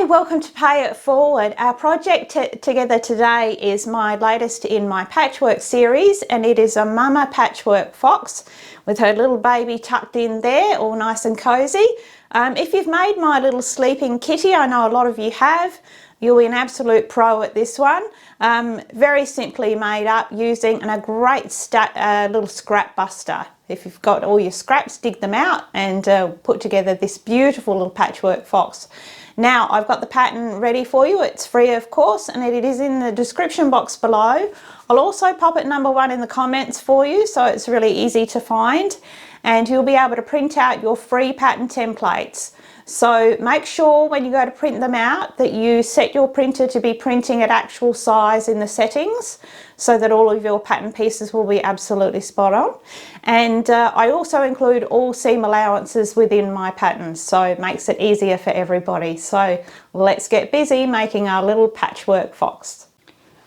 Hi, welcome to Pay It Forward. Our project together today is my latest in my patchwork series, and it is a mama patchwork fox with her little baby tucked in there, all nice and cozy. If you've made my little sleeping kitty, I know a lot of you have, you'll be an absolute pro at this one. Very simply made up using a great little scrap buster. If you've got all your scraps, dig them out and put together this beautiful little patchwork fox. Now I've got the pattern ready for you. It's free, of course, and it is in the description box below. I'll also pop it #1 in the comments for you, so it's really easy to find, and you'll be able to print out your free pattern templates. So make sure when you go to print them out that you set your printer to be printing at actual size in the settings, so that all of your pattern pieces will be absolutely spot on. And I also include all seam allowances within my patterns, so it makes it easier for everybody. So let's get busy making our little patchwork fox.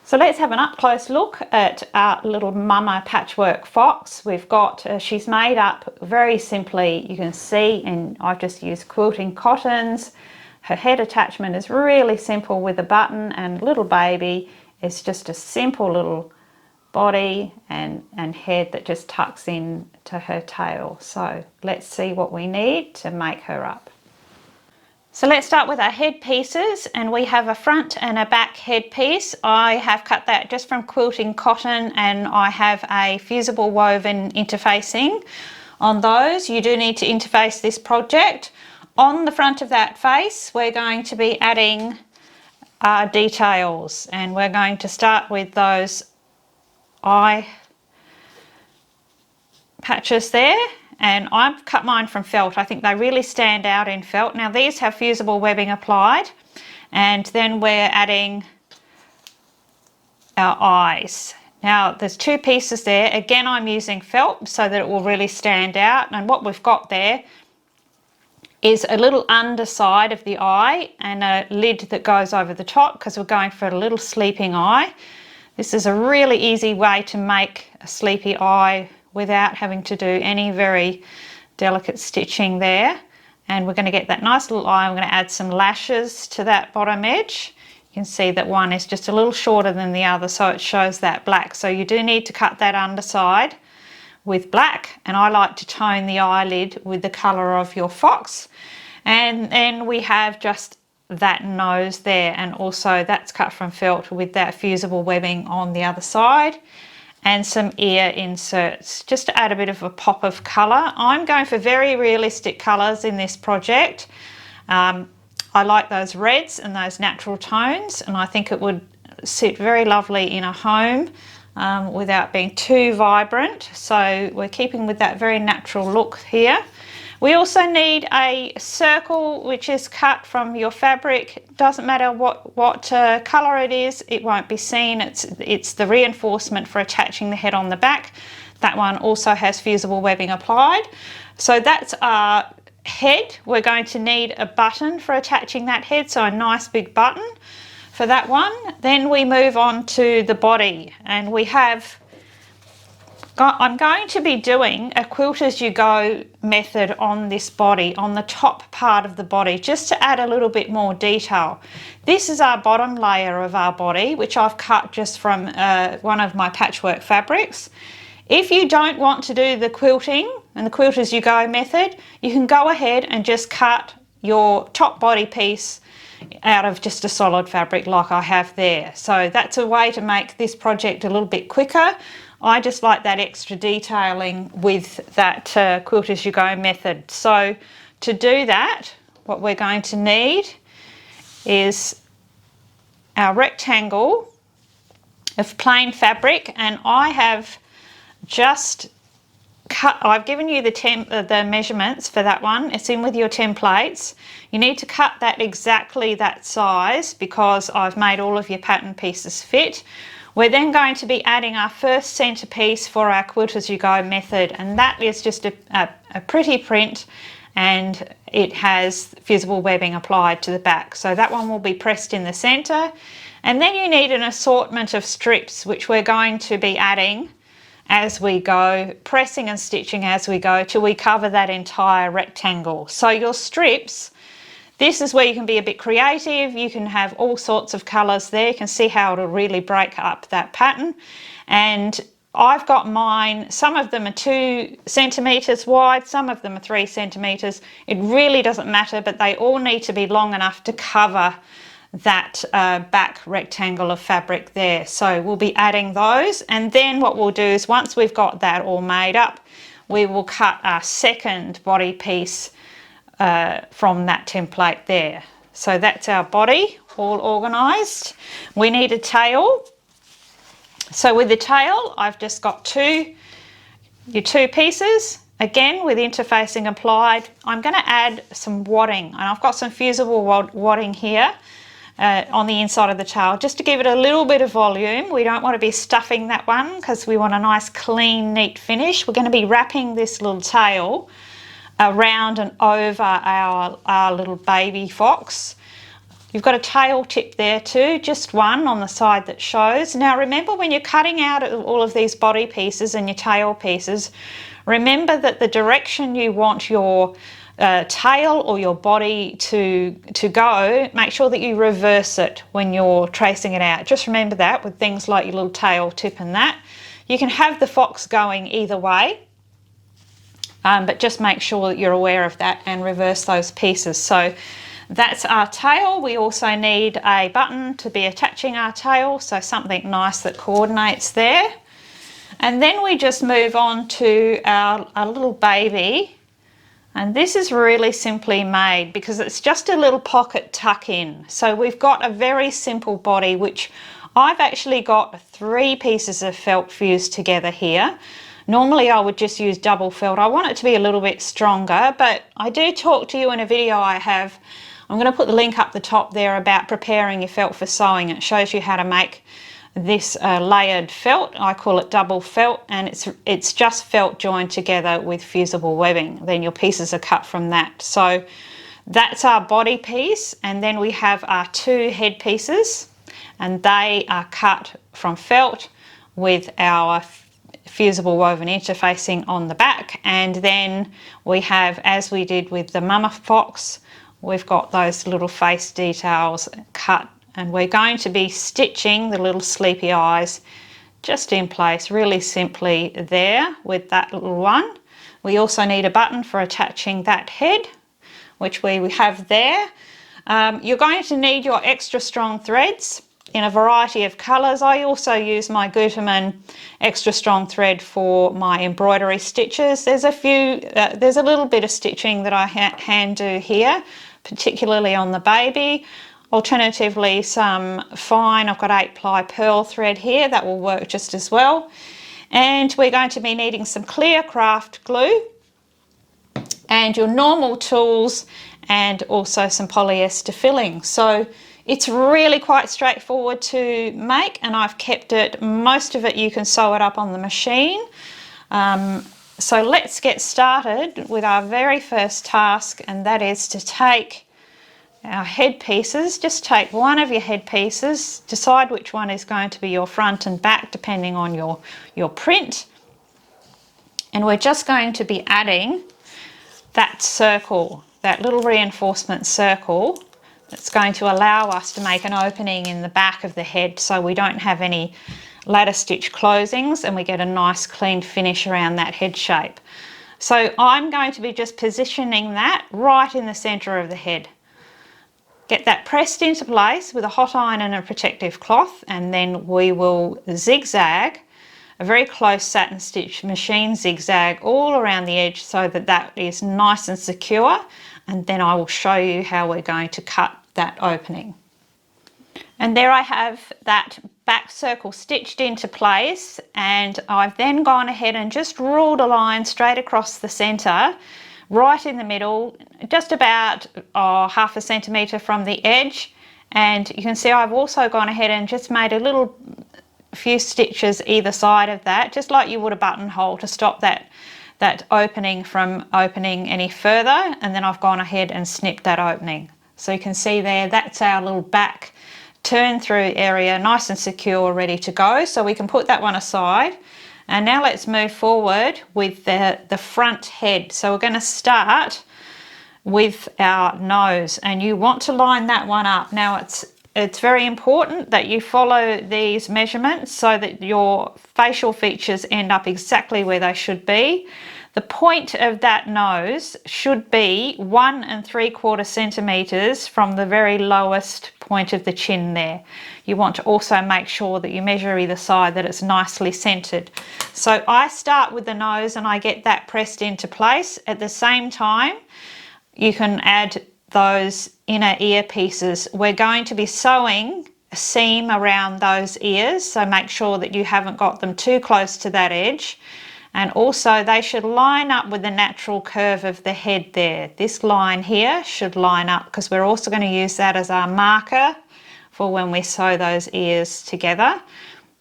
So let's have an up close look at our little mama patchwork fox. We've got, she's made up very simply, you can see, and I've just used quilting cottons. Her head attachment is really simple with a button, and little baby is just a simple little body and head that just tucks in to her tail. So let's see what we need to make her up. So let's start with our head pieces, and we have a front and a back head piece. I have cut that just from quilting cotton, and I have a fusible woven interfacing on those. You do need to interface this project. On the front of that face, we're going to be adding our details, and we're going to start with those eye patches there. And I've cut mine from felt. I think they really stand out in felt. Now these have fusible webbing applied, and then we're adding our eyes. Now there's two pieces there. Again, I'm using felt so that it will really stand out. And what we've got there is a little underside of the eye and a lid that goes over the top, because we're going for a little sleeping eye. This is a really easy way to make a sleepy eye without having to do any very delicate stitching there. And we're going to get that nice little eye. I'm going to add some lashes to that bottom edge. You can see that one is just a little shorter than the other, so it shows that black. So you do need to cut that underside with black, and I like to tone the eyelid with the colour of your fox. And then we have just that nose there, and also that's cut from felt with that fusible webbing on the other side, and some ear inserts just to add a bit of a pop of colour. I'm going for very realistic colours in this project. I like those reds and those natural tones, and I think it would sit very lovely in a home without being too vibrant. So we're keeping with that very natural look here. We also need a circle which is cut from your fabric. Doesn't matter what colour it is, it won't be seen. It's the reinforcement for attaching the head on the back. That one also has fusible webbing applied. So that's our head. We're going to need a button for attaching that head, so a nice big button for that one. Then we move on to the body, and we have I'm going to be doing a quilt as you go method on this body, on the top part of the body, just to add a little bit more detail. This is our bottom layer of our body, which I've cut just from one of my patchwork fabrics. If you don't want to do the quilting and the quilt as you go method, you can go ahead and just cut your top body piece out of just a solid fabric like I have there. So that's a way to make this project a little bit quicker. I just like that extra detailing with that quilt as you go method. So to do that, what we're going to need is our rectangle of plain fabric, and I have just cut, I've given you the measurements for that one. It's in with your templates. You need to cut that exactly that size, because I've made all of your pattern pieces fit. We're then going to be adding our first centerpiece for our quilt as you go method, and that is just a pretty print, and it has fusible webbing applied to the back. So that one will be pressed in the center. And then you need an assortment of strips, which we're going to be adding as we go, pressing and stitching as we go till we cover that entire rectangle. So your strips, This is where you can be a bit creative. You can have all sorts of colours there. You can see how it'll really break up that pattern. And I've got mine, some of them are 2 centimetres wide, some of them are 3 centimetres. It really doesn't matter, but they all need to be long enough to cover that back rectangle of fabric there. So we'll be adding those, and then what we'll do is once we've got that all made up, we will cut our second body piece from that template there. So that's our body all organised. We need a tail. So with the tail, I've just got your two pieces, again with interfacing applied. I'm going to add some wadding, and I've got some fusible wadding here on the inside of the tail, just to give it a little bit of volume. We don't want to be stuffing that one because we want a nice clean, neat finish. We're going to be wrapping this little tail around and over our little baby fox. You've got a tail tip there too, just one on the side that shows. Now remember, when you're cutting out all of these body pieces and your tail pieces, remember that the direction you want your tail or your body to go, make sure that you reverse it when you're tracing it out. Just remember that with things like your little tail tip and that. You can have the fox going either way, but just make sure that you're aware of that and reverse those pieces. So that's our tail. We also need a button to be attaching our tail, so something nice that coordinates there. And then we just move on to our little baby. And this is really simply made because it's just a little pocket tuck in. So we've got a very simple body, which I've actually got 3 pieces of felt fused together here. Normally I would just use double felt. I want it to be a little bit stronger, but I do talk to you in a video I have. I'm going to put the link up the top there about preparing your felt for sewing. It shows you how to make this layered felt. I call it double felt, and it's just felt joined together with fusible webbing. Then your pieces are cut from that. So that's our body piece, and then we have our 2 head pieces, and they are cut from felt with our fusible woven interfacing on the back. And then we have, as we did with the mama fox, we've got those little face details cut, and we're going to be stitching the little sleepy eyes just in place really simply there with that little one. We also need a button for attaching that head, which we have there. You're going to need your extra strong threads in a variety of colours. I also use my Gutermann extra strong thread for my embroidery stitches. There's a little bit of stitching that I hand do here, particularly on the baby. Alternatively, some fine, I've got 8-ply pearl thread here, that will work just as well. And we're going to be needing some clear craft glue and your normal tools, and also some polyester filling. So it's really quite straightforward to make, and I've kept it, most of it you can sew it up on the machine. So let's get started with our very first task, and that is to take our head pieces. Just take one of your head pieces, decide which one is going to be your front and back depending on your print, and we're just going to be adding that circle, that little reinforcement circle that's going to allow us to make an opening in the back of the head so we don't have any ladder stitch closings and we get a nice clean finish around that head shape. So I'm going to be just positioning that right in the center of the head. Get that pressed into place with a hot iron and a protective cloth, and then we will zigzag a very close satin stitch machine zigzag all around the edge so that that is nice and secure, and then I will show you how we're going to cut that opening. And there I have that back circle stitched into place, and I've then gone ahead and just ruled a line straight across the center, right in the middle, just about half a centimetre from the edge. And you can see I've also gone ahead and just made a few stitches either side of that, just like you would a buttonhole, to stop that opening from opening any further. And then I've gone ahead and snipped that opening. So you can see there, that's our little back turn through area, nice and secure, ready to go. So we can put that one aside. And now let's move forward with the front head. So we're going to start with our nose, and you want to line that one up. Now it's very important that you follow these measurements so that your facial features end up exactly where they should be. The point of that nose should be 1 3/4 centimeters from the very lowest point of the chin there. You want to also make sure that you measure either side, that it's nicely centered. So I start with the nose and I get that pressed into place. At the same time, you can add those inner ear pieces. We're going to be sewing a seam around those ears, so make sure that you haven't got them too close to that edge. And also they should line up with the natural curve of the head there. This line here should line up because we're also going to use that as our marker for when we sew those ears together.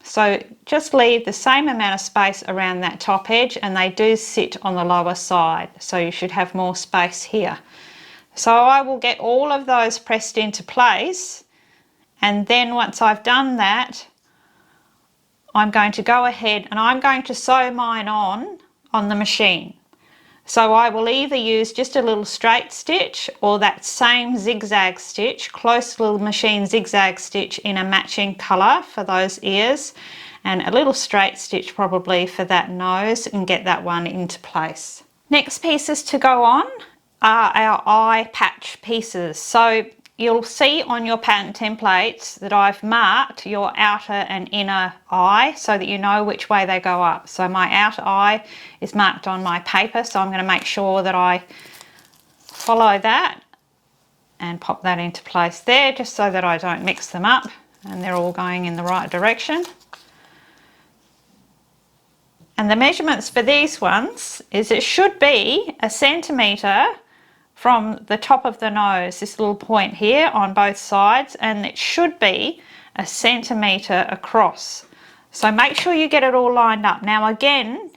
So just leave the same amount of space around that top edge, and they do sit on the lower side, so you should have more space here. So I will get all of those pressed into place, and then once I've done that, I'm going to go ahead and I'm going to sew mine on the machine. So I will either use just a little straight stitch or that same zigzag stitch, close little machine zigzag stitch in a matching colour for those ears, and a little straight stitch probably for that nose, and get that one into place. Next pieces to go on are our eye patch pieces. So you'll see on your pattern templates that I've marked your outer and inner eye so that you know which way they go up. So my outer eye is marked on my paper, so I'm going to make sure that I follow that and pop that into place there, just so that I don't mix them up and they're all going in the right direction. And the measurements for these ones is it should be 1 centimetre from the top of the nose, this little point here on both sides, and it should be 1 centimetre across. So make sure you get it all lined up. Now again,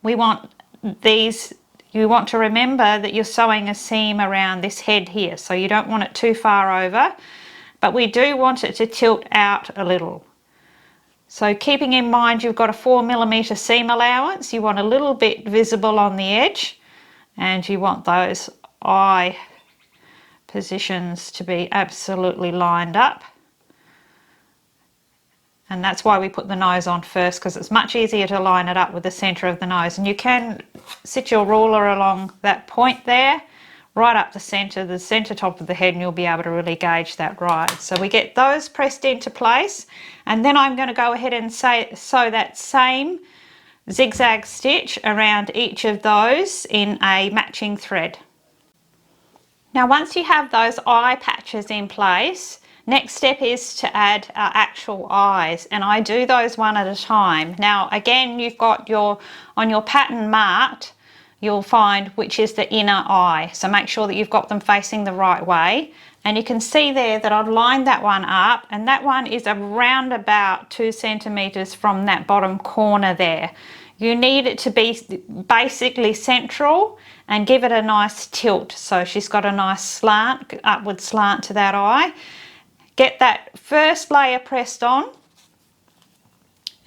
you want to remember that you're sewing a seam around this head here, so you don't want it too far over, but we do want it to tilt out a little. So keeping in mind you've got a 4mm seam allowance, you want a little bit visible on the edge, and you want those eye positions to be absolutely lined up. And that's why we put the nose on first, because it's much easier to line it up with the centre of the nose. And you can sit your ruler along that point there, right up the centre top of the head, and you'll be able to really gauge that right. So we get those pressed into place, and then I'm going to go ahead and sew that same zigzag stitch around each of those in a matching thread. Now once you have those eye patches in place, next step is to add our actual eyes, and I do those one at a time. Now again, you've got on your pattern marked, you'll find which is the inner eye, so make sure that you've got them facing the right way. And you can see there that I've lined that one up, and that one is around about 2 centimeters from that bottom corner there. You need it to be basically central and give it a nice tilt, so she's got a nice slant, upward slant to that eye. Get that first layer pressed on,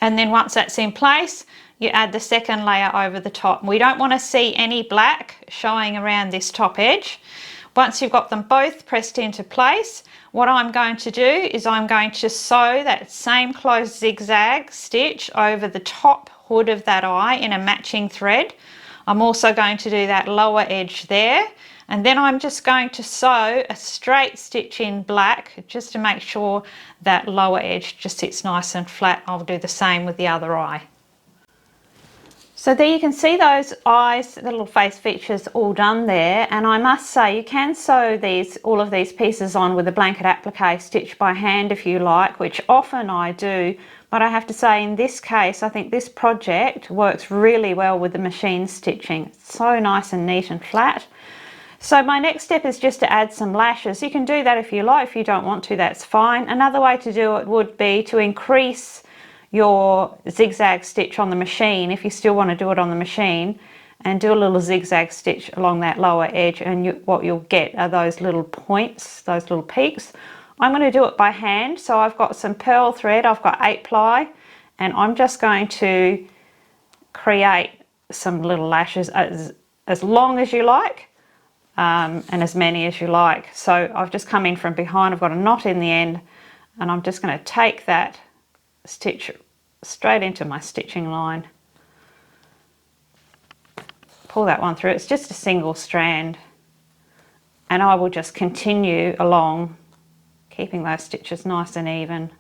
and then once that's in place, you add the second layer over the top. We don't want to see any black showing around this top edge. Once you've got them both pressed into place, what I'm going to do is I'm going to sew that same closed zigzag stitch over the top hood of that eye in a matching thread. I'm also going to do that lower edge there, and then I'm just going to sew a straight stitch in black just to make sure that lower edge just sits nice and flat. I'll do the same with the other eye. So there you can see those eyes, the little face features all done there, and I must say you can sew all of these pieces on with a blanket applique stitch by hand if you like, which often I do, but I have to say in this case I think this project works really well with the machine stitching. It's so nice and neat and flat. So my next step is just to add some lashes. You can do that if you like. If you don't want to, that's fine. Another way to do it would be to increase your zigzag stitch on the machine, if you still want to do it on the machine, and do a little zigzag stitch along that lower edge, and what you'll get are those little points, those little peaks. I'm going to do it by hand, so I've got some pearl thread, I've got 8-ply, and I'm just going to create some little lashes as long as you like. and as many as you like. So I've just come in from behind, I've got a knot in the end, and I'm just going to take that stitch straight into my stitching line, pull that one through. It's just a single strand, and I will just continue along, keeping those stitches nice and even.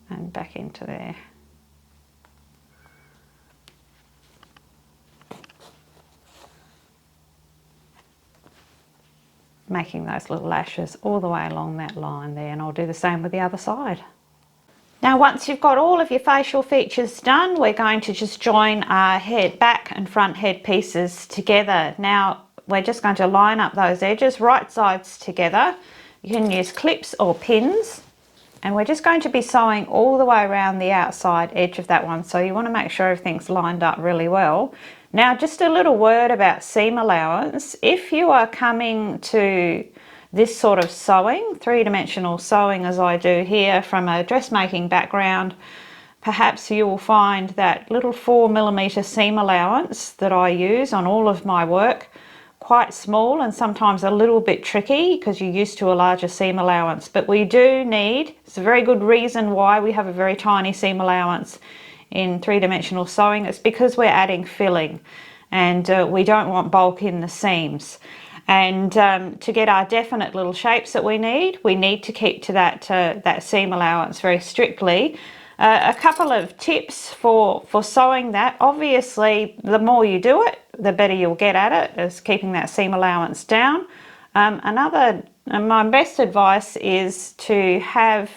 And back into there. Making those little lashes all the way along that line there, and I'll do the same with the other side. Now once you've got all of your facial features done, we're going to just join our head, back and front head pieces together. Now we're just going to line up those edges, right sides together. You can use clips or pins, and we're just going to be sewing all the way around the outside edge of that one, so you want to make sure everything's lined up really well. Now just a little word about seam allowance. If you are coming to this sort of sewing, three-dimensional sewing as I do here from a dressmaking background, perhaps you will find that little 4mm seam allowance that I use on all of my work quite small and sometimes a little bit tricky because you're used to a larger seam allowance. But we do need, it's a very good reason why we have a very tiny seam allowance in three-dimensional sewing. It's because we're adding filling, and we don't want bulk in the seams. And to get our definite little shapes that we need to keep to that seam allowance very strictly. A couple of tips for sewing that. Obviously, the more you do it, the better you'll get at it, is keeping that seam allowance down. My best advice is to have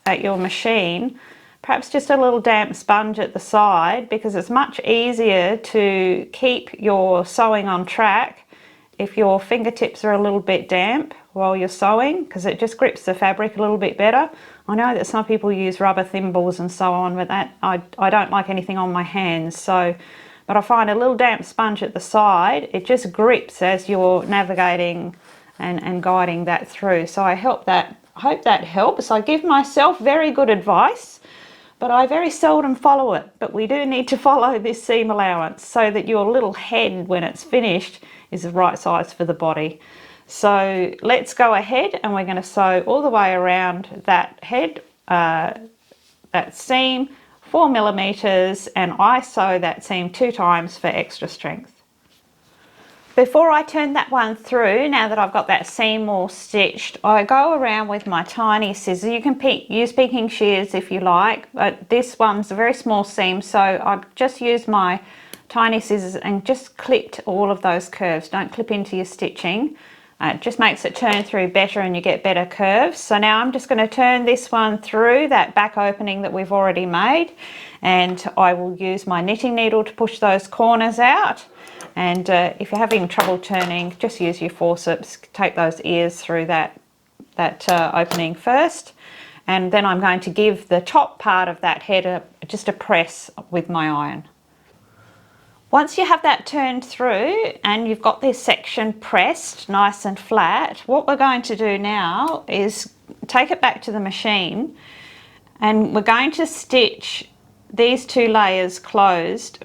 at your machine perhaps just a little damp sponge at the side, because it's much easier to keep your sewing on track if your fingertips are a little bit damp while you're sewing, because it just grips the fabric a little bit better. I know that some people use rubber thimbles and so on, but that I don't like anything on my hands. So, but I find a little damp sponge at the side, it just grips as you're navigating and guiding that through. So I hope that helps. I give myself very good advice, but I very seldom follow it. But we do need to follow this seam allowance so that your little head, when it's finished, is the right size for the body. So let's go ahead, and we're going to sew all the way around that head, that seam, 4mm, and I sew that seam 2 times for extra strength. Before I turn that one through, now that I've got that seam all stitched, I go around with my tiny scissors. You can use picking shears if you like, but this one's a very small seam, so I've just used my tiny scissors and just clipped all of those curves. Don't clip into your stitching. It just makes it turn through better and you get better curves. So now I'm just going to turn this one through that back opening that we've already made, and I will use my knitting needle to push those corners out. And if you're having trouble turning, just use your forceps, take those ears through that opening first, and then I'm going to give the top part of that head just a press with my iron. Once you have that turned through and you've got this section pressed nice and flat, what we're going to do now is take it back to the machine, and we're going to stitch these 2 layers closed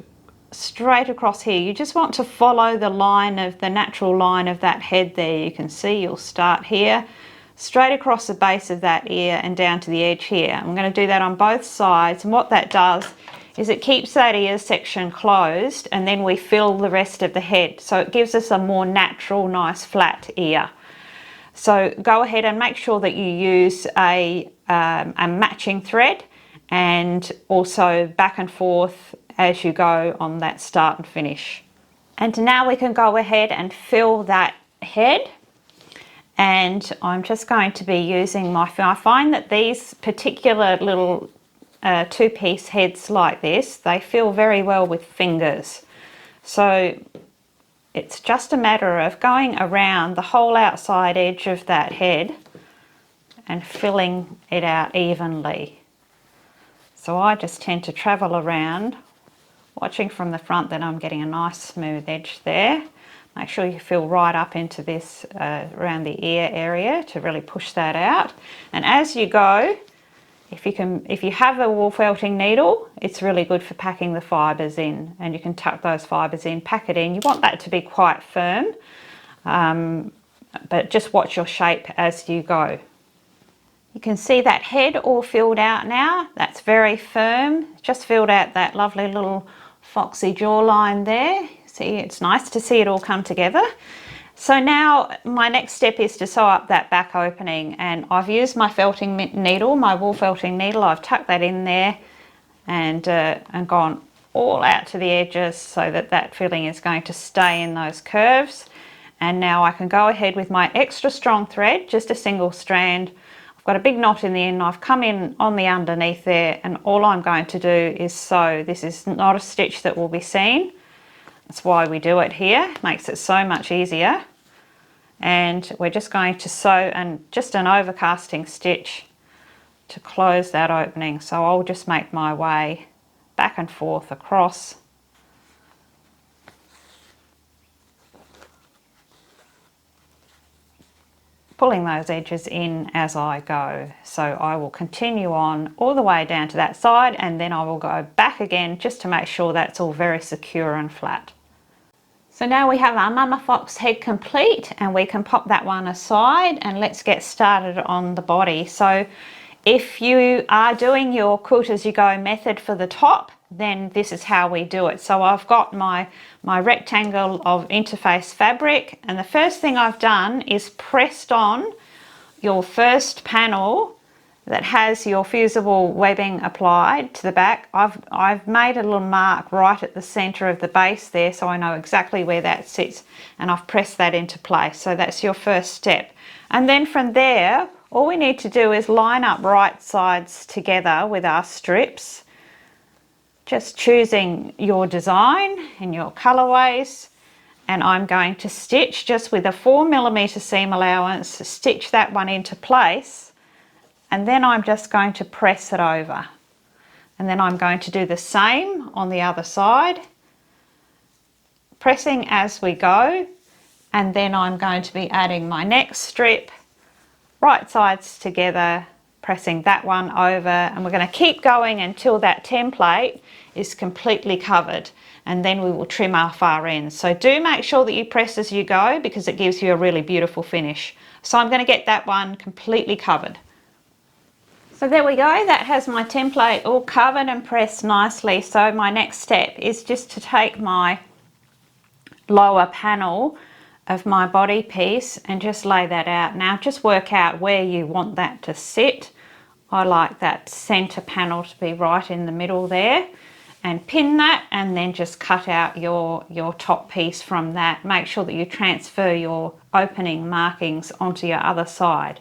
straight across here. You just want to follow the line of the natural line of that head there. You can see you'll start here, straight across the base of that ear and down to the edge here. I'm going to do that on both sides, and what that does is it keeps that ear section closed, and then we fill the rest of the head, so it gives us a more natural, nice flat ear. So go ahead and make sure that you use a matching thread, and also back and forth as you go on that start and finish. And now we can go ahead and fill that head, and I'm just going to be using I find that these particular little 2-piece heads like this, they fill very well with fingers. So it's just a matter of going around the whole outside edge of that head and filling it out evenly. So I just tend to travel around, watching from the front that I'm getting a nice smooth edge there. Make sure you fill right up into this around the ear area to really push that out. And as you go, If you have a wool felting needle, it's really good for packing the fibres in, and you can tuck those fibres in, pack it in. You want that to be quite firm, but just watch your shape as you go. You can see that head all filled out now. That's very firm. Just filled out that lovely little foxy jawline there. See, it's nice to see it all come together. So now my next step is to sew up that back opening, and I've used my felting needle, my wool felting needle. I've tucked that in there and gone all out to the edges so that that filling is going to stay in those curves. And now I can go ahead with my extra strong thread, just a single strand. I've got a big knot in the end. I've come in on the underneath there, and all I'm going to do is sew. This is not a stitch that will be seen. That's why we do it here. It makes it so much easier. And we're just going to sew and just an overcasting stitch to close that opening. So I'll just make my way back and forth across. Pulling those edges in as I go. So I will continue on all the way down to that side, and then I will go back again just to make sure that's all very secure and flat. So now we have our Mama Fox head complete, and we can pop that one aside, and let's get started on the body. So if you are doing your quilt as you go method for the top, then this is how we do it. So I've got my rectangle of interface fabric, and the first thing I've done is pressed on your first panel that has your fusible webbing applied to the back. I've made a little mark right at the center of the base there, so I know exactly where that sits, and I've pressed that into place. So that's your first step. And then from there, all we need to do is line up right sides together with our strips, just choosing your design and your colorways. And I'm going to stitch just with a 4mm seam allowance, stitch that one into place. And then I'm just going to press it over. And then I'm going to do the same on the other side, pressing as we go. And then I'm going to be adding my next strip, right sides together, pressing that one over. And we're going to keep going until that template is completely covered. And then we will trim our far ends. So do make sure that you press as you go, because it gives you a really beautiful finish. So I'm going to get that one completely covered. So there we go, that has my template all covered and pressed nicely. So my next step is just to take my lower panel of my body piece and just lay that out. Now just work out where you want that to sit. I like that center panel to be right in the middle there, and pin that, and then just cut out your top piece from that. Make sure that you transfer your opening markings onto your other side.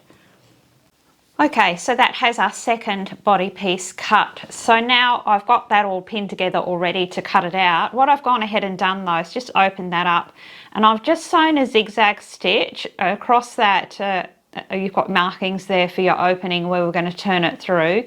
Okay, so that has our second body piece cut. So now I've got that all pinned together already to cut it out. What I've gone ahead and done though is just open that up, and I've just sewn a zigzag stitch across that. You've got markings there for your opening where we're going to turn it through.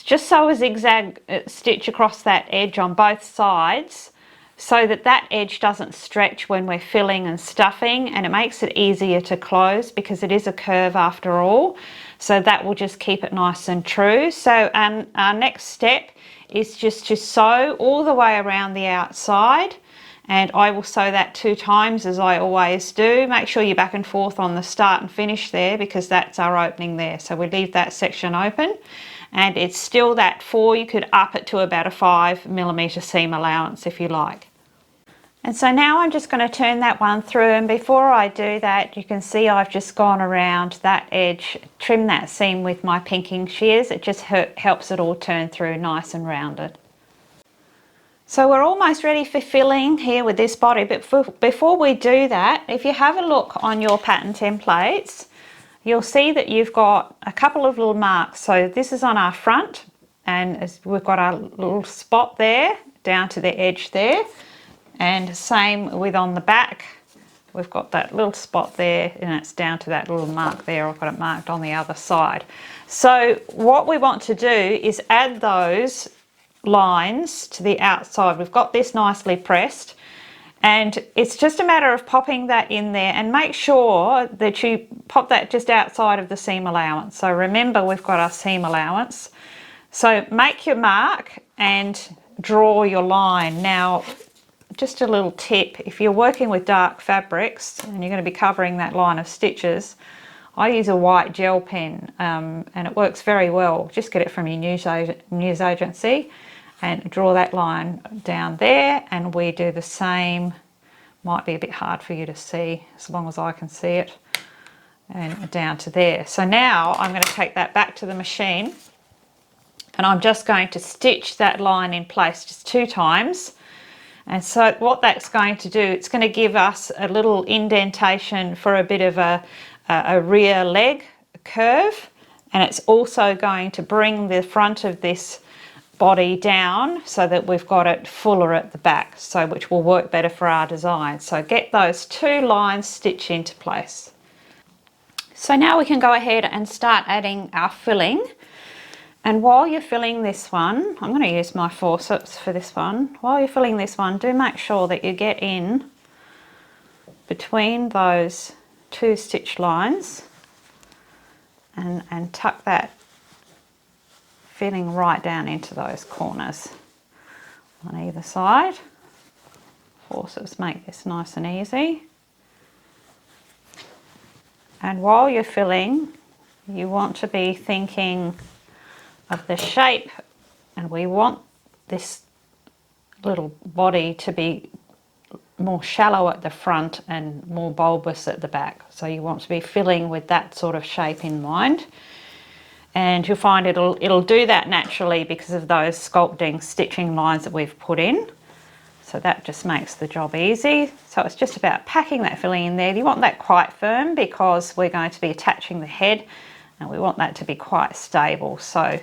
Just sew a zigzag stitch across that edge on both sides, so that that edge doesn't stretch when we're filling and stuffing, and it makes it easier to close because it is a curve after all. So that will just keep it nice and true. So our next step is just to sew all the way around the outside, and I will sew that 2 times as I always do. Make sure you're back and forth on the start and finish there, because that's our opening there. So we leave that section open, and it's still that 4. You could up it to about a 5mm seam allowance if you like. And so now I'm just going to turn that one through, and before I do that, you can see I've just gone around that edge, trim that seam with my pinking shears. It just helps it all turn through nice and rounded. So we're almost ready for filling here with this body, but before we do that, if you have a look on your pattern templates, you'll see that you've got a couple of little marks. So this is on our front, and we've got our little spot there down to the edge there. And same with on the back, we've got that little spot there, and it's down to that little mark there. I've got it marked on the other side. So what we want to do is add those lines to the outside. We've got this nicely pressed, And it's just a matter of popping that in there, and make sure that you pop that just outside of the seam allowance. So remember, we've got our seam allowance. So make your mark and draw your line. Now, just a little tip, if you're working with dark fabrics and you're going to be covering that line of stitches, I use a white gel pen and it works very well. Just get it from your news agency and draw that line down there, and we do the same. Might be a bit hard for you to see as long as I can see it, and down to there. So now I'm going to take that back to the machine, and I'm just going to stitch that line in place just 2 times. And so what that's going to do, it's going to give us a little indentation for a bit of a rear leg curve, and it's also going to bring the front of this body down so that we've got it fuller at the back, so which will work better for our design. So get those 2 lines stitched into place. So now we can go ahead and start adding our filling. And while you're filling this one, I'm going to use my forceps for this one. While you're filling this one, do make sure that you get in between those 2 stitch lines and tuck that filling right down into those corners on either side. Forceps make this nice and easy. And while you're filling, you want to be thinking of the shape, and we want this little body to be more shallow at the front and more bulbous at the back. So you want to be filling with that sort of shape in mind. And you'll find it'll do that naturally because of those sculpting stitching lines that we've put in. So that just makes the job easy. So it's just about packing that filling in there. You want that quite firm because we're going to be attaching the head, and we want that to be quite stable. So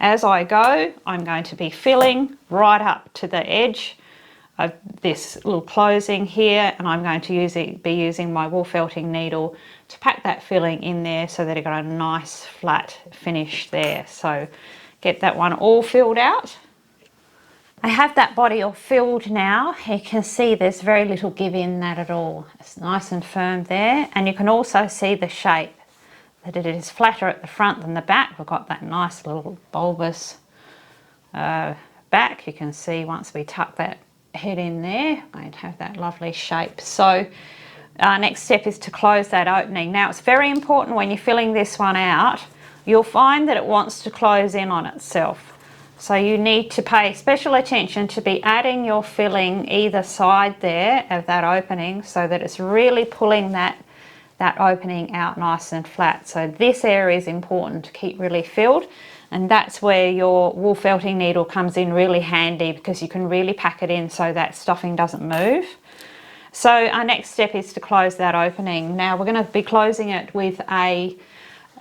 as I go, I'm going to be filling right up to the edge of this little closing here, and I'm going to be using my wool felting needle to pack that filling in there so that it got a nice flat finish there. So get that one all filled out. I have that body all filled now. You can see there's very little give in that at all. It's nice and firm there, and you can also see the shape, that it is flatter at the front than the back. We've got that nice little bulbous back. You can see once we tuck that head in there, I'm going to have that lovely shape. So our next step is to close that opening. Now it's very important when you're filling this one out, you'll find that it wants to close in on itself. So you need to pay special attention to be adding your filling either side there of that opening so that it's really pulling that opening out nice and flat. So this area is important to keep really filled, and that's where your wool felting needle comes in really handy, because you can really pack it in so that stuffing doesn't move. So our next step is to close that opening. Now we're going to be closing it with a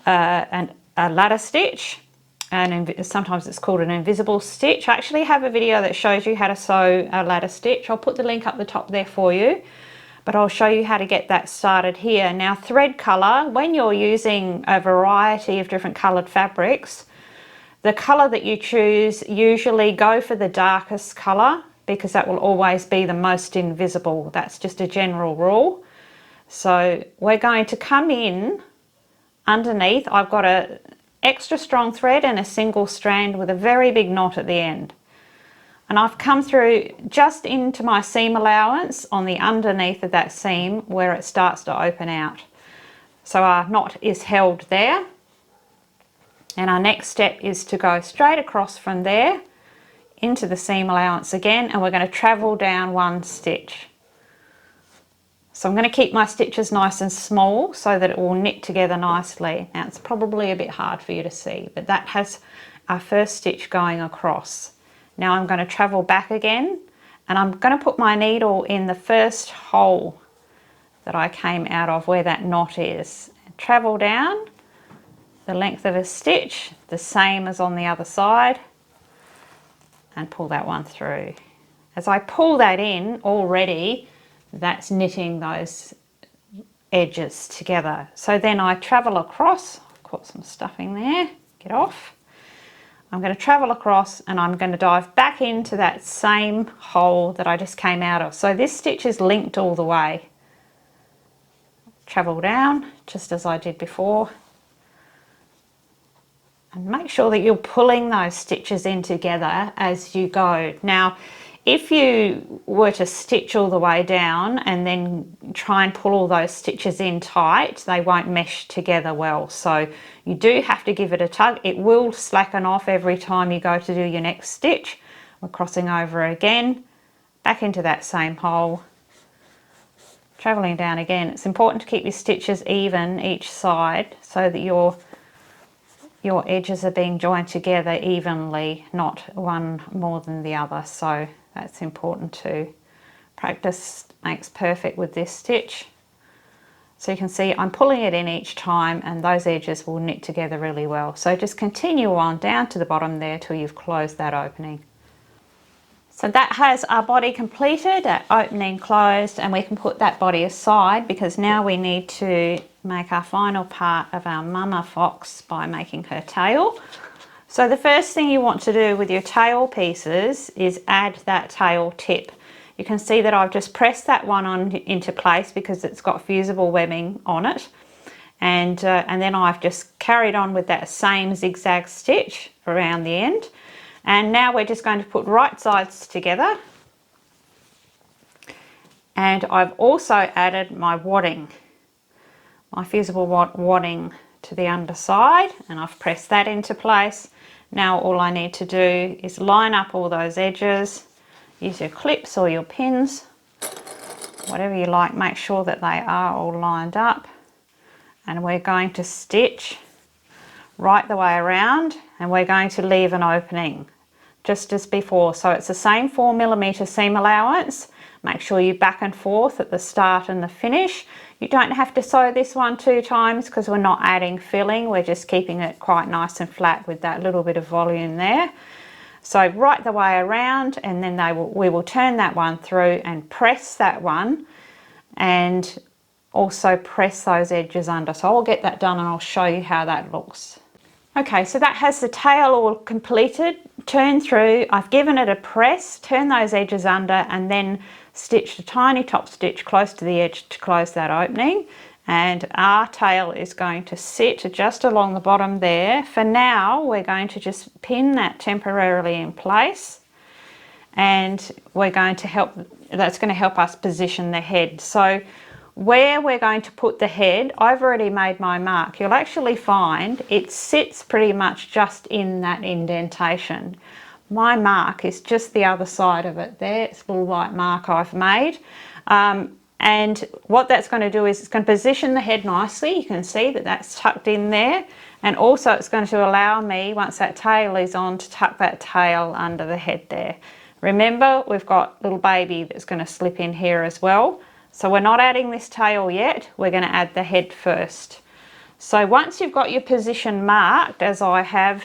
ladder stitch, and sometimes it's called an invisible stitch. I actually have a video that shows you how to sew a ladder stitch. I'll put the link up the top there for you, but I'll show you how to get that started here. Now thread colour, when you're using a variety of different coloured fabrics, the colour that you choose, usually go for the darkest colour, because that will always be the most invisible. That's just a general rule. So we're going to come in underneath. I've got a extra strong thread and a single strand with a very big knot at the end. And I've come through just into my seam allowance on the underneath of that seam where it starts to open out. So our knot is held there. And our next step is to go straight across from there into the seam allowance again, and we're going to travel down 1 stitch. So I'm going to keep my stitches nice and small so that it will knit together nicely. Now it's probably a bit hard for you to see, but that has our first stitch going across. Now I'm going to travel back again, and I'm going to put my needle in the first hole that I came out of where that knot is. Travel down the length of a stitch, the same as on the other side, and pull that one through. As I pull that in already, that's knitting those edges together. So then I travel across, I've got some stuffing there, get off. I'm going to travel across and I'm going to dive back into that same hole that I just came out of. So this stitch is linked all the way. Travel down just as I did before. And make sure that you're pulling those stitches in together as you go. Now, if you were to stitch all the way down and then try and pull all those stitches in tight, they won't mesh together well. So you do have to give it a tug. It will slacken off every time you go to do your next stitch. We're crossing over again, back into that same hole, traveling down again. It's important to keep your stitches even each side so that your edges are being joined together evenly, not one more than the other. So that's important too. Practice makes perfect with this stitch. So you can see I'm pulling it in each time and those edges will knit together really well. So just continue on down to the bottom there till you've closed that opening. So that has our body completed, that opening closed, and we can put that body aside because now we need to make our final part of our mama fox by making her tail. So the first thing you want to do with your tail pieces is add that tail tip. You can see that I've just pressed that one on into place because it's got fusible webbing on it. And then I've just carried on with that same zigzag stitch around the end. And now we're just going to put right sides together. And I've also added my wadding, my fusible wadding to the underside, and I've pressed that into place. Now all I need to do is line up all those edges, use your clips or your pins, whatever you like, make sure that they are all lined up. And we're going to stitch right the way around and we're going to leave an opening just as before. So it's the same 4mm seam allowance. Make sure you back and forth at the start and the finish. You don't have to sew this one 2 times because we're not adding filling, we're just keeping it quite nice and flat with that little bit of volume there. So right the way around, and then we will turn that one through and press that one and also press those edges under. So I'll get that done and I'll show you how that looks. Okay, so that has the tail all completed. Turn through, I've given it a press, turn those edges under and then stitched a tiny top stitch close to the edge to close that opening. And our tail is going to sit just along the bottom there. For now, we're going to just pin that temporarily in place. And we're going to that's going to help us position the head. So where we're going to put the head, I've already made my mark. You'll actually find it sits pretty much just in that indentation. My mark is just the other side of it there. It's a little white mark I've made. And what that's going to do is it's going to position the head nicely. You can see that that's tucked in there. And also it's going to allow me, once that tail is on, to tuck that tail under the head there. Remember, we've got little baby that's going to slip in here as well. So we're not adding this tail yet, we're going to add the head first. So once you've got your position marked, as I have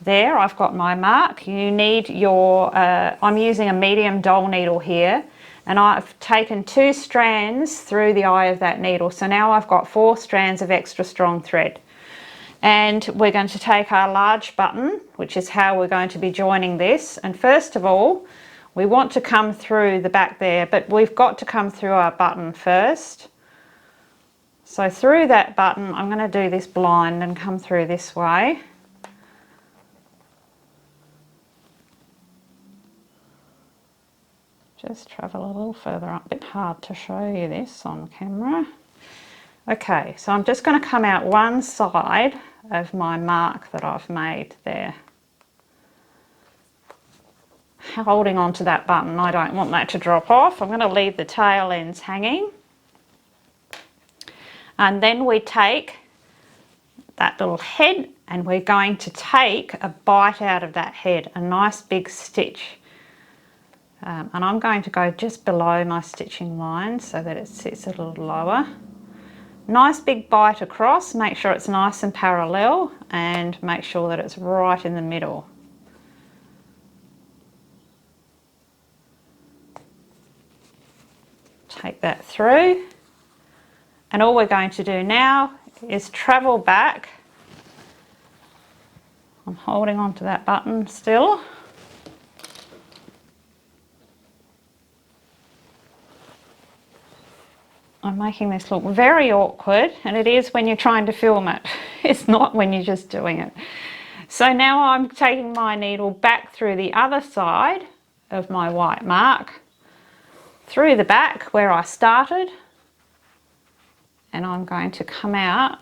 there, I've got my mark, you need your, I'm using a medium doll needle here, and I've taken 2 strands through the eye of that needle. So now I've got 4 strands of extra strong thread. And we're going to take our large button, which is how we're going to be joining this. And first of all, we want to come through the back there, but we've got to come through our button first. So through that button, I'm going to do this blind and come through this way. Just travel a little further up, a bit hard to show you this on camera. Okay, so I'm just going to come out one side of my mark that I've made there. Holding on to that button, I don't want that to drop off. I'm going to leave the tail ends hanging. And then we take that little head and we're going to take a bite out of that head, a nice big stitch. And I'm going to go just below my stitching line so that it sits a little lower. Nice big bite across, make sure it's nice and parallel and make sure that it's right in the middle. Take that through, and all we're going to do now is travel back I'm holding on to that button still. I'm making this look very awkward, and it is when you're trying to film it. It's not when you're just doing it. So now I'm taking my needle back through the other side of my white mark, through the back where I started, and I'm going to come out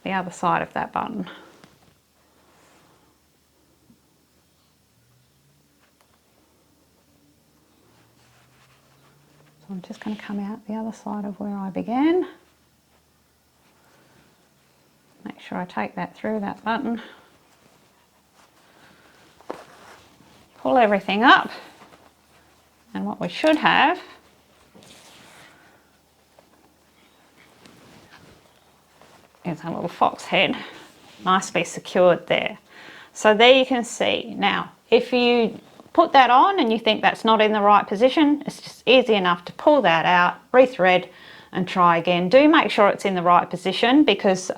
the other side of that button. So I'm just going to come out the other side of where I began. Make sure I take that through that button. Pull everything up, and what we should have is a little fox head nicely secured there. So there you can see. Now if you put that on and you think that's not in the right position, it's just easy enough to pull that out, rethread and try again. Do make sure it's in the right position, because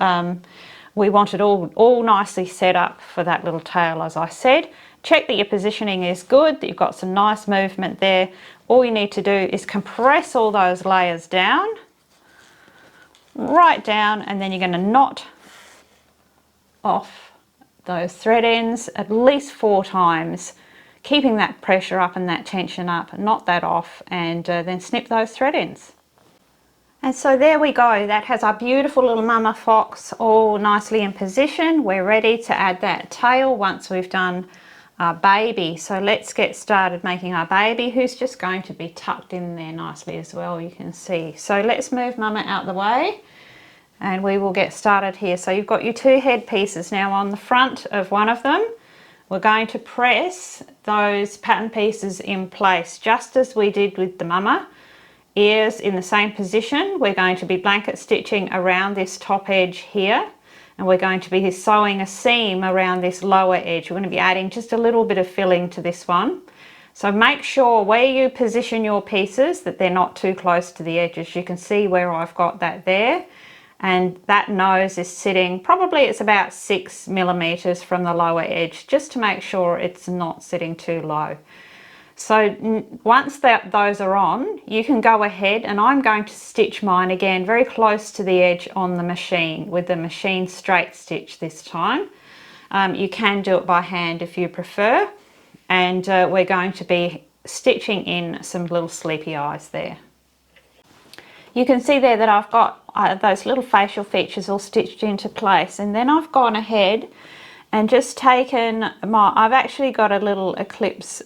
we want it all nicely set up for that little tail, as I said. Check that your positioning is good, that you've got some nice movement there. All you need to do is compress all those layers down, right down, and then you're going to knot off those thread ends at least 4 times, keeping that pressure up and that tension up, knot that off, and then snip those thread ends. And so there we go, that has our beautiful little mama fox all nicely in position. We're ready to add that tail once we've done our baby. So let's get started making our baby, who's just going to be tucked in there nicely as well, you can see. So let's move mama out the way and we will get started here. So you've got your 2 head pieces. Now on the front of one of them, we're going to press those pattern pieces in place, just as we did with the mama. Ears in the same position. We're going to be blanket stitching around this top edge here, and we're going to be sewing a seam around this lower edge. We're going to be adding just a little bit of filling to this one. So make sure where you position your pieces that they're not too close to the edges. You can see where I've got that there, and that nose is sitting, probably it's about 6 millimeters from the lower edge, just to make sure it's not sitting too low. So once those are on, you can go ahead, and I'm going to stitch mine again very close to the edge on the machine with the machine straight stitch this time. You can do it by hand if you prefer, and we're going to be stitching in some little sleepy eyes there. You can see there that I've got those little facial features all stitched into place, and then I've gone ahead and just taken I've actually got a little eclipse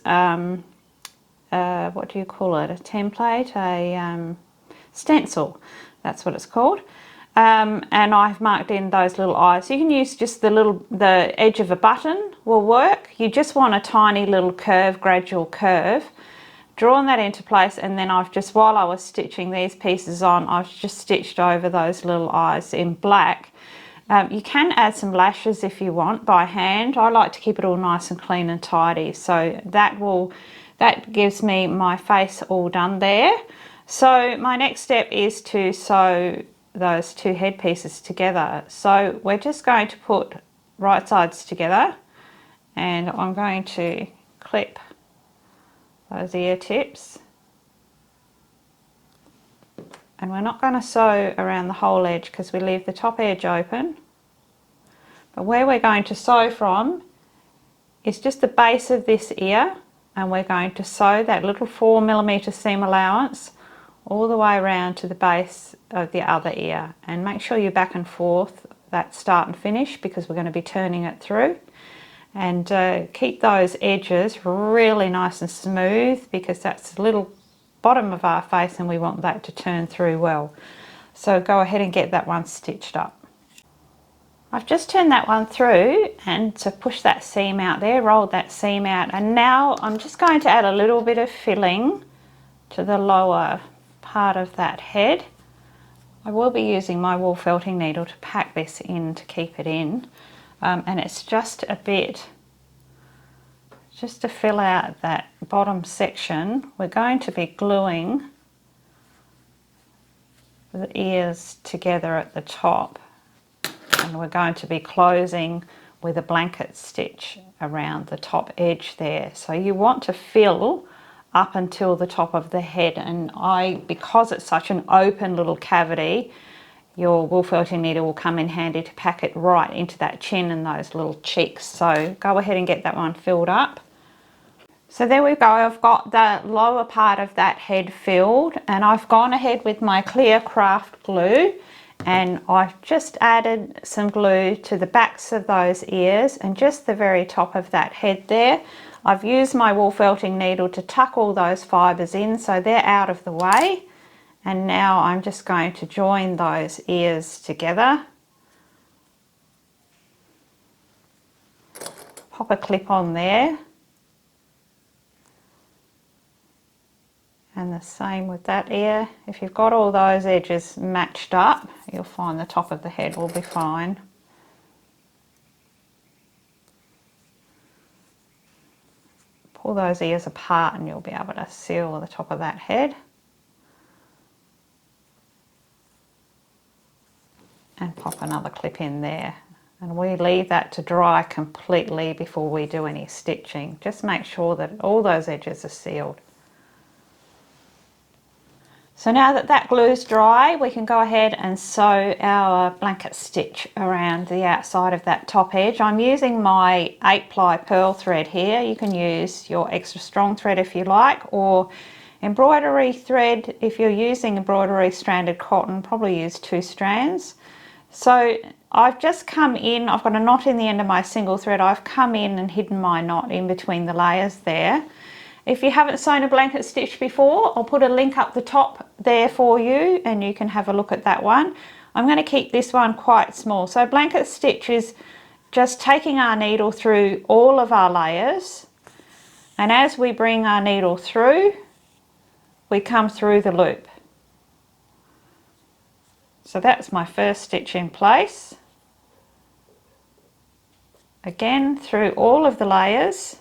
what do you call it, a template, a stencil, that's what it's called, and I've marked in those little eyes. You can use just the edge of a button will work. You just want a tiny little curve, gradual curve, drawn that into place, and then I've just, while I was stitching these pieces on, I've just stitched over those little eyes in black. You can add some lashes if you want by hand. I like to keep it all nice and clean and tidy, so that gives me my face all done there. So my next step is to sew those 2 head pieces together. So we're just going to put right sides together, and I'm going to clip those ear tips, and we're not going to sew around the whole edge because we leave the top edge open, but where we're going to sew from is just the base of this ear, and we're going to sew that little 4 millimeter seam allowance all the way around to the base of the other ear, and make sure you're back and forth that start and finish, because we're going to be turning it through, and keep those edges really nice and smooth, because that's the little bottom of our face and we want that to turn through well. So go ahead and get that one stitched up. I've just turned that one through, and to push that seam out there, rolled that seam out, and now I'm just going to add a little bit of filling to the lower part of that head. I will be using my wool felting needle to pack this in to keep it in, and it's just a bit, just to fill out that bottom section. We're going to be gluing the ears together at the top, and we're going to be closing with a blanket stitch around the top edge there. So you want to fill up until the top of the head, and because it's such an open little cavity, your wool felting needle will come in handy to pack it right into that chin and those little cheeks. So go ahead and get that one filled up. So there we go, I've got the lower part of that head filled, and I've gone ahead with my clear craft glue, and I've just added some glue to the backs of those ears and just the very top of that head there. I've used my wool felting needle to tuck all those fibres in so they're out of the way, and now I'm just going to join those ears together. Pop a clip on there. And the same with that ear. If you've got all those edges matched up, you'll find the top of the head will be fine. Pull those ears apart and you'll be able to seal the top of that head. And pop another clip in there. And we leave that to dry completely before we do any stitching. Just make sure that all those edges are sealed. So now that that glue's dry, we can go ahead and sew our blanket stitch around the outside of that top edge. I'm using my 8-ply pearl thread here. You can use your extra strong thread if you like, or embroidery thread. If you're using embroidery stranded cotton, probably use 2 strands. So I've just come in, I've got a knot in the end of my single thread. I've come in and hidden my knot in between the layers there. If you haven't sewn a blanket stitch before, I'll put a link up the top there for you and you can have a look at that one. I'm going to keep this one quite small. So blanket stitch is just taking our needle through all of our layers, and as we bring our needle through, we come through the loop. So that's my first stitch in place. Again, through all of the layers.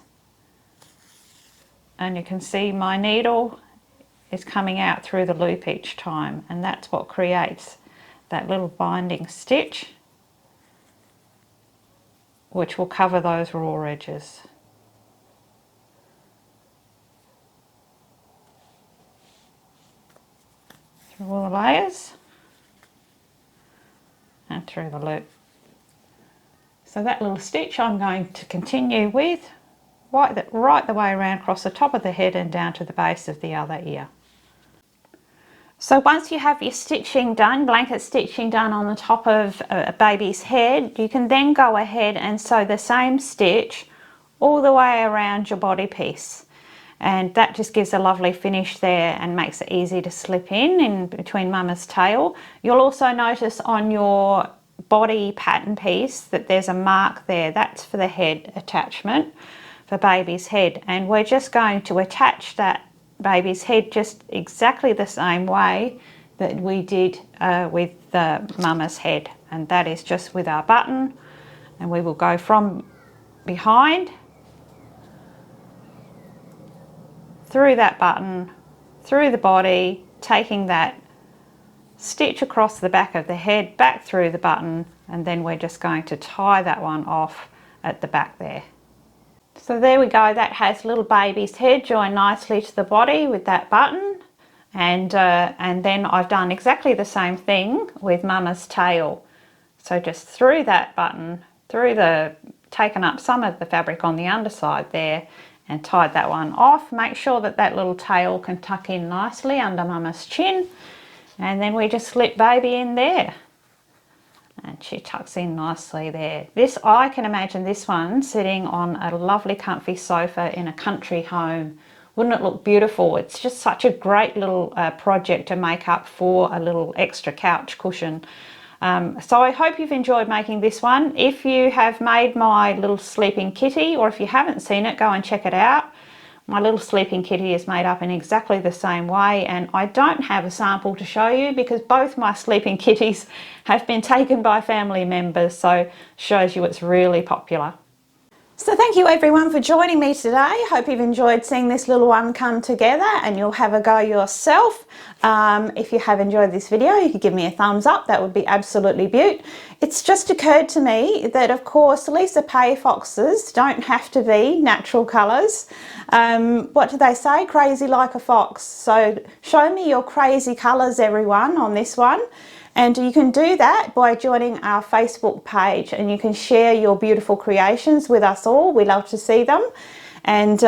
And you can see my needle is coming out through the loop each time, and that's what creates that little binding stitch, which will cover those raw edges. Through all the layers and through the loop. So that little stitch I'm going to continue with right the way around across the top of the head and down to the base of the other ear. So once you have your stitching done, blanket stitching done on the top of a baby's head, you can then go ahead and sew the same stitch all the way around your body piece. And that just gives a lovely finish there and makes it easy to slip in between mama's tail. You'll also notice on your body pattern piece that there's a mark there. That's for the head attachment. For baby's head, and we're just going to attach that baby's head just exactly the same way that we did with the mama's head, and that is just with our button, and we will go from behind through that button, through the body, taking that stitch across the back of the head, back through the button, and then we're just going to tie that one off at the back there. So there we go, that has little baby's head joined nicely to the body with that button, and then I've done exactly the same thing with mama's tail. So just through that button, taken up some of the fabric on the underside there and tied that one off. Make sure that that little tail can tuck in nicely under mama's chin, and then we just slip baby in there. And she tucks in nicely there. I can imagine this one sitting on a lovely comfy sofa in a country home. Wouldn't it look beautiful? It's just such a great little project to make up for a little extra couch cushion. So I hope you've enjoyed making this one. If you have made my little sleeping kitty, or if you haven't seen it, go and check it out. My little sleeping kitty is made up in exactly the same way, and I don't have a sample to show you because both my sleeping kitties have been taken by family members, so shows you it's really popular. So thank you everyone for joining me today. Hope you've enjoyed seeing this little one come together, and you'll have a go yourself. If you have enjoyed this video, you could give me a thumbs up. That would be absolutely beaut. It's just occurred to me that, of course, Lisa Pay foxes don't have to be natural colours. What do they say? Crazy like a fox. So show me your crazy colours, everyone, on this one. And you can do that by joining our Facebook page, and you can share your beautiful creations with us all. We love to see them, and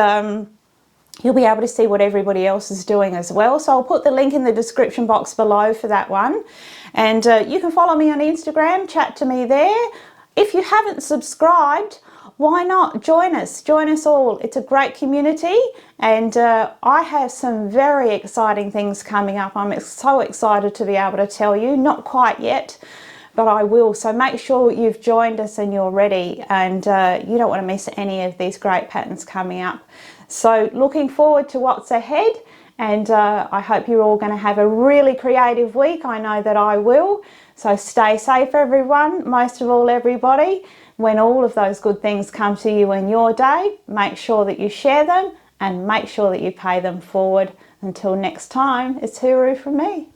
you'll be able to see what everybody else is doing as well. So I'll put the link in the description box below for that one. And you can follow me on Instagram, chat to me there. If you haven't subscribed, why not join us? Join us all. It's a great community, and I have some very exciting things coming up. I'm so excited to be able to tell you. Not quite yet, but I will. So make sure you've joined us and you're ready, and you don't want to miss any of these great patterns coming up. So looking forward to what's ahead, and I hope you're all going to have a really creative week. I know that I will. So stay safe, everyone. Most of all, everybody. When all of those good things come to you in your day, make sure that you share them and make sure that you pay them forward. Until next time, it's hooroo from me.